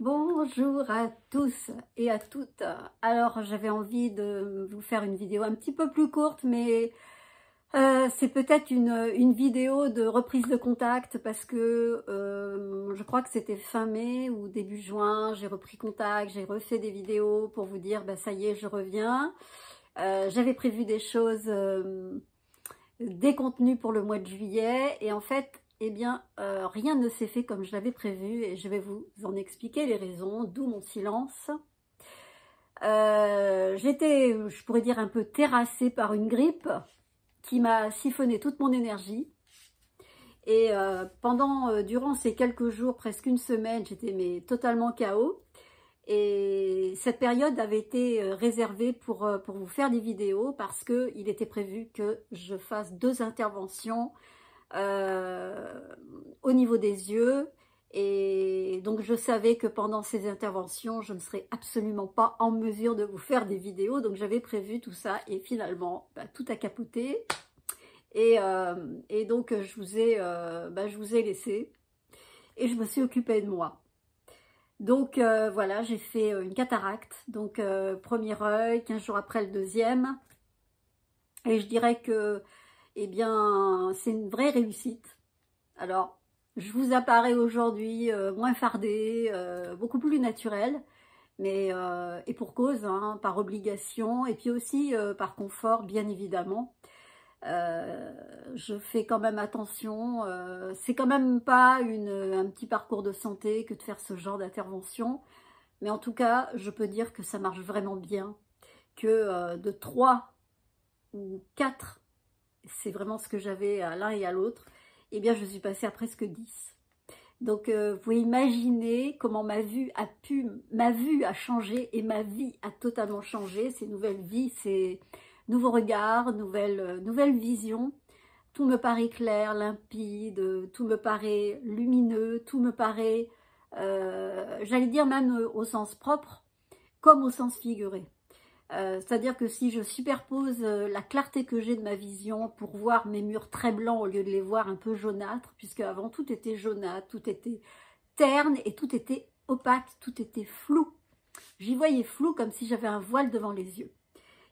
Bonjour à tous et à toutes. Alors, j'avais envie de vous faire une vidéo un petit peu plus courte, mais c'est peut-être une vidéo de reprise de contact parce que je crois que c'était fin mai ou début juin, j'ai repris contact, j'ai refait des vidéos pour vous dire, bah, ça y est, je reviens. J'avais prévu des choses, des contenus pour le mois de juillet et en fait, eh bien, rien ne s'est fait comme je l'avais prévu et je vais vous en expliquer les raisons, d'où mon silence. J'étais, je pourrais dire, un peu terrassée par une grippe qui m'a siphonné toute mon énergie. Et durant ces quelques jours, presque une semaine, j'étais mais totalement KO. Et cette période avait été réservée pour vous faire des vidéos parce qu'il était prévu que je fasse 2 interventions au niveau des yeux. Et donc je savais que pendant ces interventions, je ne serais absolument pas en mesure de vous faire des vidéos. Donc j'avais prévu tout ça et finalement, bah, tout a capoté. Et donc je vous ai laissé et je me suis occupée de moi. Donc voilà, j'ai fait une cataracte, donc premier œil, 15 jours après le deuxième. Et je dirais que, eh bien, c'est une vraie réussite. Alors, je vous apparais aujourd'hui moins fardée, beaucoup plus naturelle, mais et pour cause, hein, par obligation, et puis aussi par confort, bien évidemment. Je fais quand même attention, c'est quand même pas un petit parcours de santé que de faire ce genre d'intervention, mais en tout cas, je peux dire que ça marche vraiment bien, que de 3 ou 4, c'est vraiment ce que j'avais à l'un et à l'autre, eh bien je suis passée à presque 10. Donc vous pouvez imaginer comment ma vue a changé et ma vie a totalement changé, ces nouvelles vies, ces nouveaux regards, nouvelles visions. Tout me paraît clair, limpide, tout me paraît lumineux, tout me paraît, j'allais dire même au sens propre, comme au sens figuré. C'est-à-dire que si je superpose la clarté que j'ai de ma vision pour voir mes murs très blancs au lieu de les voir un peu jaunâtres, puisque avant tout était jaunâtre, tout était terne et tout était opaque, tout était flou. J'y voyais flou comme si j'avais un voile devant les yeux.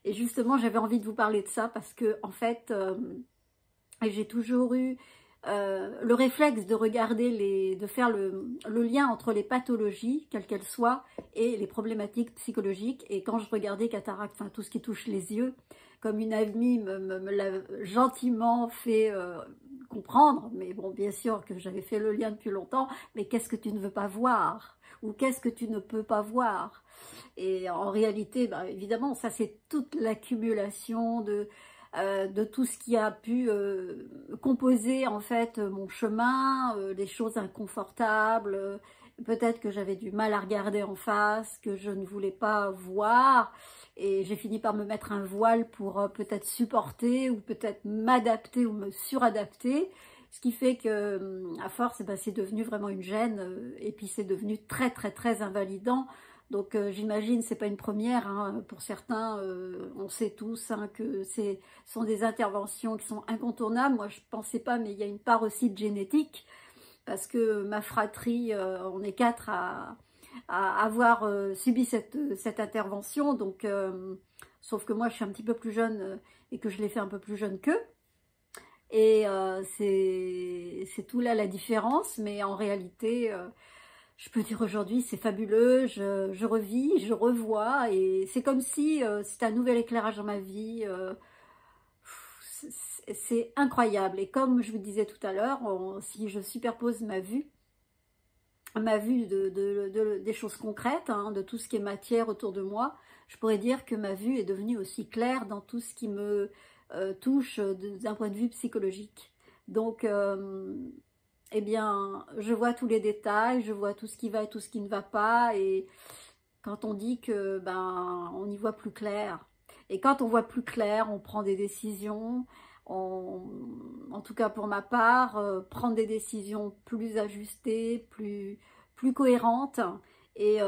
Et justement, j'avais envie de vous parler de ça parce que, en fait, j'ai toujours eu le réflexe de regarder, de faire le lien entre les pathologies, quelles qu'elles soient, et les problématiques psychologiques. Et quand je regardais cataracte, enfin tout ce qui touche les yeux, comme une amie me l'a gentiment fait comprendre, mais bon, bien sûr que j'avais fait le lien depuis longtemps, mais qu'est-ce que tu ne veux pas voir? Ou qu'est-ce que tu ne peux pas voir? Et en réalité, bah, évidemment, ça c'est toute l'accumulation de tout ce qui a pu composer en fait mon chemin, des choses inconfortables, peut-être que j'avais du mal à regarder en face, que je ne voulais pas voir, et j'ai fini par me mettre un voile pour peut-être supporter, ou peut-être m'adapter ou me suradapter, ce qui fait que à force, eh ben, c'est devenu vraiment une gêne, et puis c'est devenu très très très invalidant. Donc j'imagine, c'est pas une première, hein, pour certains, on sait tous hein, que ce sont des interventions qui sont incontournables. Moi je pensais pas, mais il y a une part aussi de génétique, parce que ma fratrie, on est 4 à avoir subi cette intervention, donc sauf que moi je suis un petit peu plus jeune et que je l'ai fait un peu plus jeune qu'eux. Et c'est tout là la différence, mais en réalité, je peux dire aujourd'hui, c'est fabuleux, je revis, je revois, et c'est comme si c'était un nouvel éclairage dans ma vie. C'est incroyable. Et comme je vous disais tout à l'heure, si je superpose ma vue des choses concrètes, hein, de tout ce qui est matière autour de moi, je pourrais dire que ma vue est devenue aussi claire dans tout ce qui me touche d'un point de vue psychologique. Donc, eh bien, je vois tous les détails, je vois tout ce qui va et tout ce qui ne va pas, et quand on dit que ben on y voit plus clair, et quand on voit plus clair, on prend des décisions, en tout cas pour ma part, prendre des décisions plus ajustées, plus cohérentes, et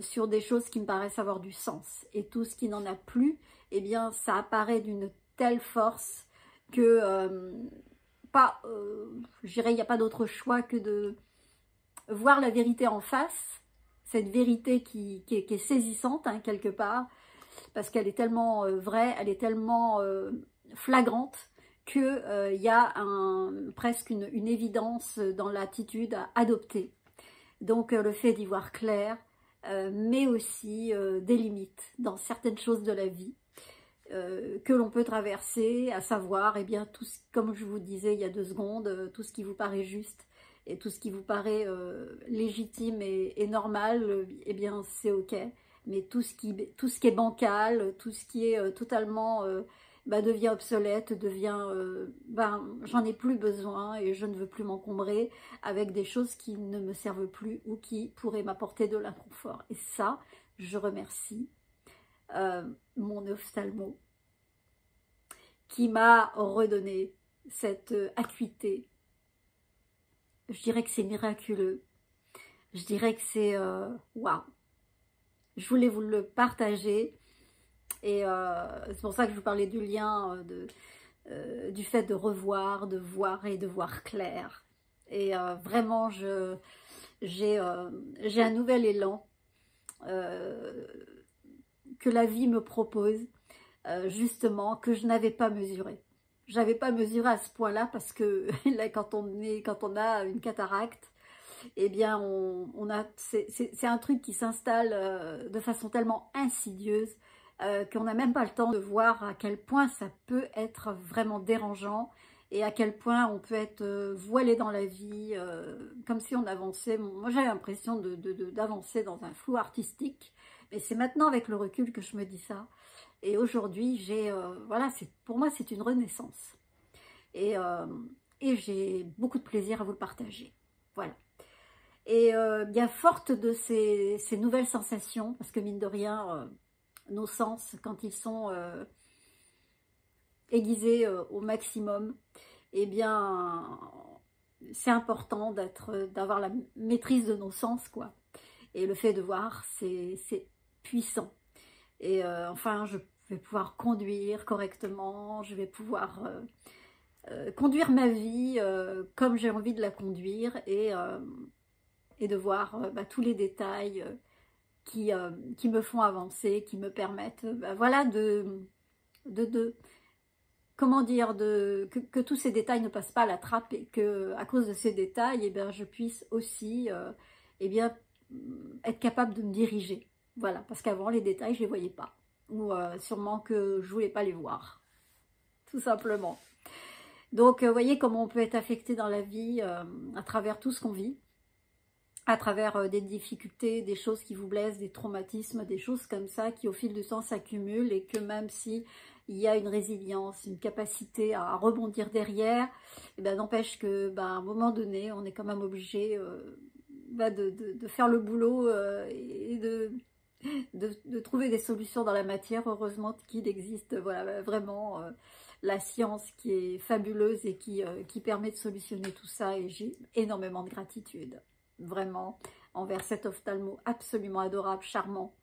sur des choses qui me paraissent avoir du sens. Et tout ce qui n'en a plus, eh bien ça apparaît d'une telle force que je dirais, il n'y a pas d'autre choix que de voir la vérité en face cette vérité qui est saisissante, hein, quelque part, parce qu'elle est tellement vraie, elle est tellement flagrante, qu'il y a presque une évidence dans l'attitude à adopter. Donc le fait d'y voir clair, mais aussi des limites dans certaines choses de la vie que l'on peut traverser, à savoir, eh bien, tout ce, comme je vous disais il y a 2 secondes, tout ce qui vous paraît juste et tout ce qui vous paraît légitime et normal, eh bien c'est ok. Mais tout ce qui est bancal, tout ce qui est totalement devient obsolète, devient j'en ai plus besoin et je ne veux plus m'encombrer avec des choses qui ne me servent plus ou qui pourraient m'apporter de l'inconfort. Et ça, je remercie mon ophtalmo qui m'a redonné cette acuité. Je dirais que c'est miraculeux. Je dirais que c'est waouh. Je voulais vous le partager et c'est pour ça que je vous parlais du lien du fait de revoir, de voir et de voir clair. Et vraiment, j'ai un nouvel élan que la vie me propose, justement, que je n'avais pas mesuré. Je n'avais pas mesuré à ce point-là parce que là, quand on a une cataracte, eh bien, c'est un truc qui s'installe de façon tellement insidieuse qu'on n'a même pas le temps de voir à quel point ça peut être vraiment dérangeant et à quel point on peut être voilé dans la vie, comme si on avançait. Moi, j'avais l'impression d'avancer dans un flou artistique, mais c'est maintenant avec le recul que je me dis ça. Et aujourd'hui, voilà, pour moi, c'est une renaissance. Et j'ai beaucoup de plaisir à vous le partager. Voilà. Et bien forte de ces nouvelles sensations, parce que mine de rien, nos sens, quand ils sont aiguisés au maximum, eh bien, c'est important d'avoir la maîtrise de nos sens, quoi. Et le fait de voir, c'est puissant. Et enfin, je vais pouvoir conduire correctement, je vais pouvoir conduire ma vie comme j'ai envie de la conduire et de voir tous les détails qui me font avancer, qui me permettent voilà, comment dire, que tous ces détails ne passent pas à la trappe et que à cause de ces détails, eh bien, je puisse aussi eh bien, être capable de me diriger. Voilà, parce qu'avant, les détails, je ne les voyais pas. Ou sûrement que je ne voulais pas les voir, tout simplement. Donc, vous voyez comment on peut être affecté dans la vie à travers tout ce qu'on vit, à travers des difficultés, des choses qui vous blessent, des traumatismes, des choses comme ça qui au fil du temps s'accumulent et que même si il y a une résilience, une capacité à rebondir derrière, et ben, n'empêche que à un moment donné, on est quand même obligé de faire le boulot et de trouver des solutions dans la matière. Heureusement qu'il existe voilà, vraiment la science qui est fabuleuse et qui permet de solutionner tout ça et j'ai énormément de gratitude. Vraiment, envers cet ophtalmo absolument adorable, charmant,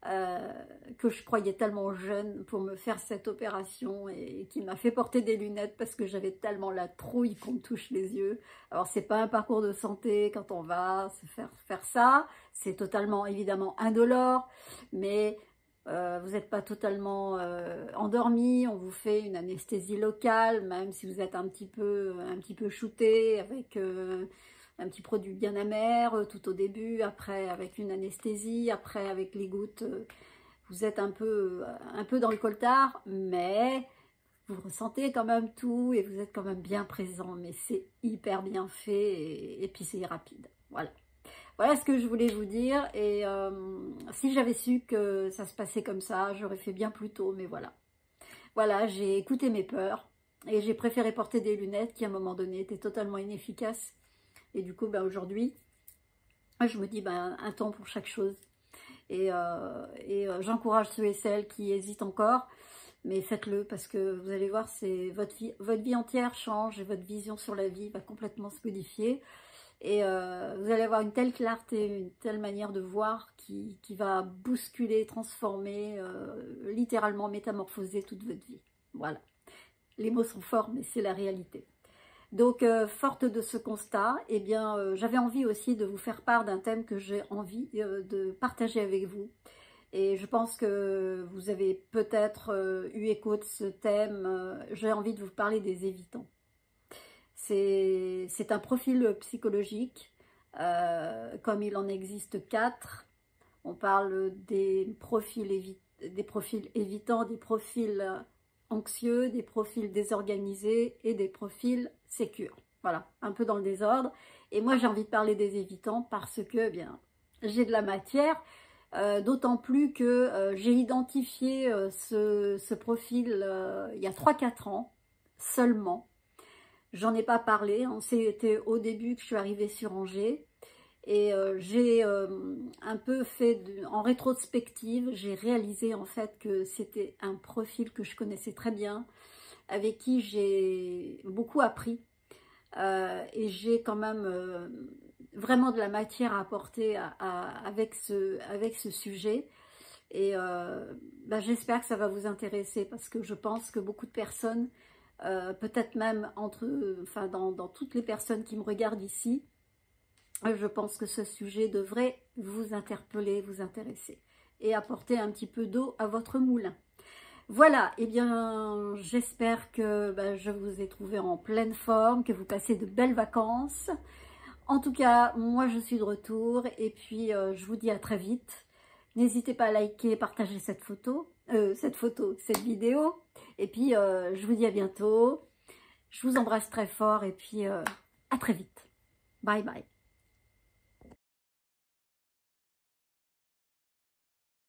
que je croyais tellement jeune pour me faire cette opération et qui m'a fait porter des lunettes parce que j'avais tellement la trouille qu'on me touche les yeux. Alors, c'est pas un parcours de santé quand on va se faire ça, c'est totalement, évidemment, indolore, mais vous n'êtes pas totalement endormi, on vous fait une anesthésie locale, même si vous êtes un petit peu shooté avec... un petit produit bien amer tout au début, après avec une anesthésie, après avec les gouttes, vous êtes un peu dans le coltard, mais vous ressentez quand même tout et vous êtes quand même bien présent, mais c'est hyper bien fait et puis c'est rapide. Voilà. Voilà ce que je voulais vous dire et si j'avais su que ça se passait comme ça, j'aurais fait bien plus tôt, mais voilà. Voilà, j'ai écouté mes peurs et j'ai préféré porter des lunettes qui à un moment donné étaient totalement inefficaces. Et du coup, aujourd'hui, je me dis un temps pour chaque chose. Et j'encourage ceux et celles qui hésitent encore, mais faites-le parce que vous allez voir, votre vie entière change et votre vision sur la vie va complètement se modifier. Et vous allez avoir une telle clarté, une telle manière de voir qui va bousculer, transformer, littéralement métamorphoser toute votre vie. Voilà. Les mots sont forts, mais c'est la réalité. Donc, forte de ce constat, eh bien, j'avais envie aussi de vous faire part d'un thème que j'ai envie de partager avec vous. Et je pense que vous avez peut-être eu écho de ce thème. J'ai envie de vous parler des évitants. C'est un profil psychologique, comme il en existe 4. On parle des profils évitants, des profils anxieux, des profils désorganisés et des profils sécures. Voilà, un peu dans le désordre. Et moi, j'ai envie de parler des évitants parce que, eh bien, j'ai de la matière, d'autant plus que j'ai identifié ce profil il y a 3-4 ans seulement. J'en ai pas parlé, hein. C'était au début que je suis arrivée sur Angers. Et j'ai un peu fait, en rétrospective, j'ai réalisé en fait que c'était un profil que je connaissais très bien, avec qui j'ai beaucoup appris. Et j'ai quand même vraiment de la matière à apporter avec ce sujet. Et bah, j'espère que ça va vous intéresser parce que je pense que beaucoup de personnes, peut-être même dans toutes les personnes qui me regardent ici, je pense que ce sujet devrait vous interpeller, vous intéresser et apporter un petit peu d'eau à votre moulin. Voilà, et bien j'espère que je vous ai trouvé en pleine forme, que vous passez de belles vacances. En tout cas, moi je suis de retour et puis je vous dis à très vite. N'hésitez pas à liker, partager cette vidéo. Et puis je vous dis à bientôt. Je vous embrasse très fort et puis à très vite. Bye bye.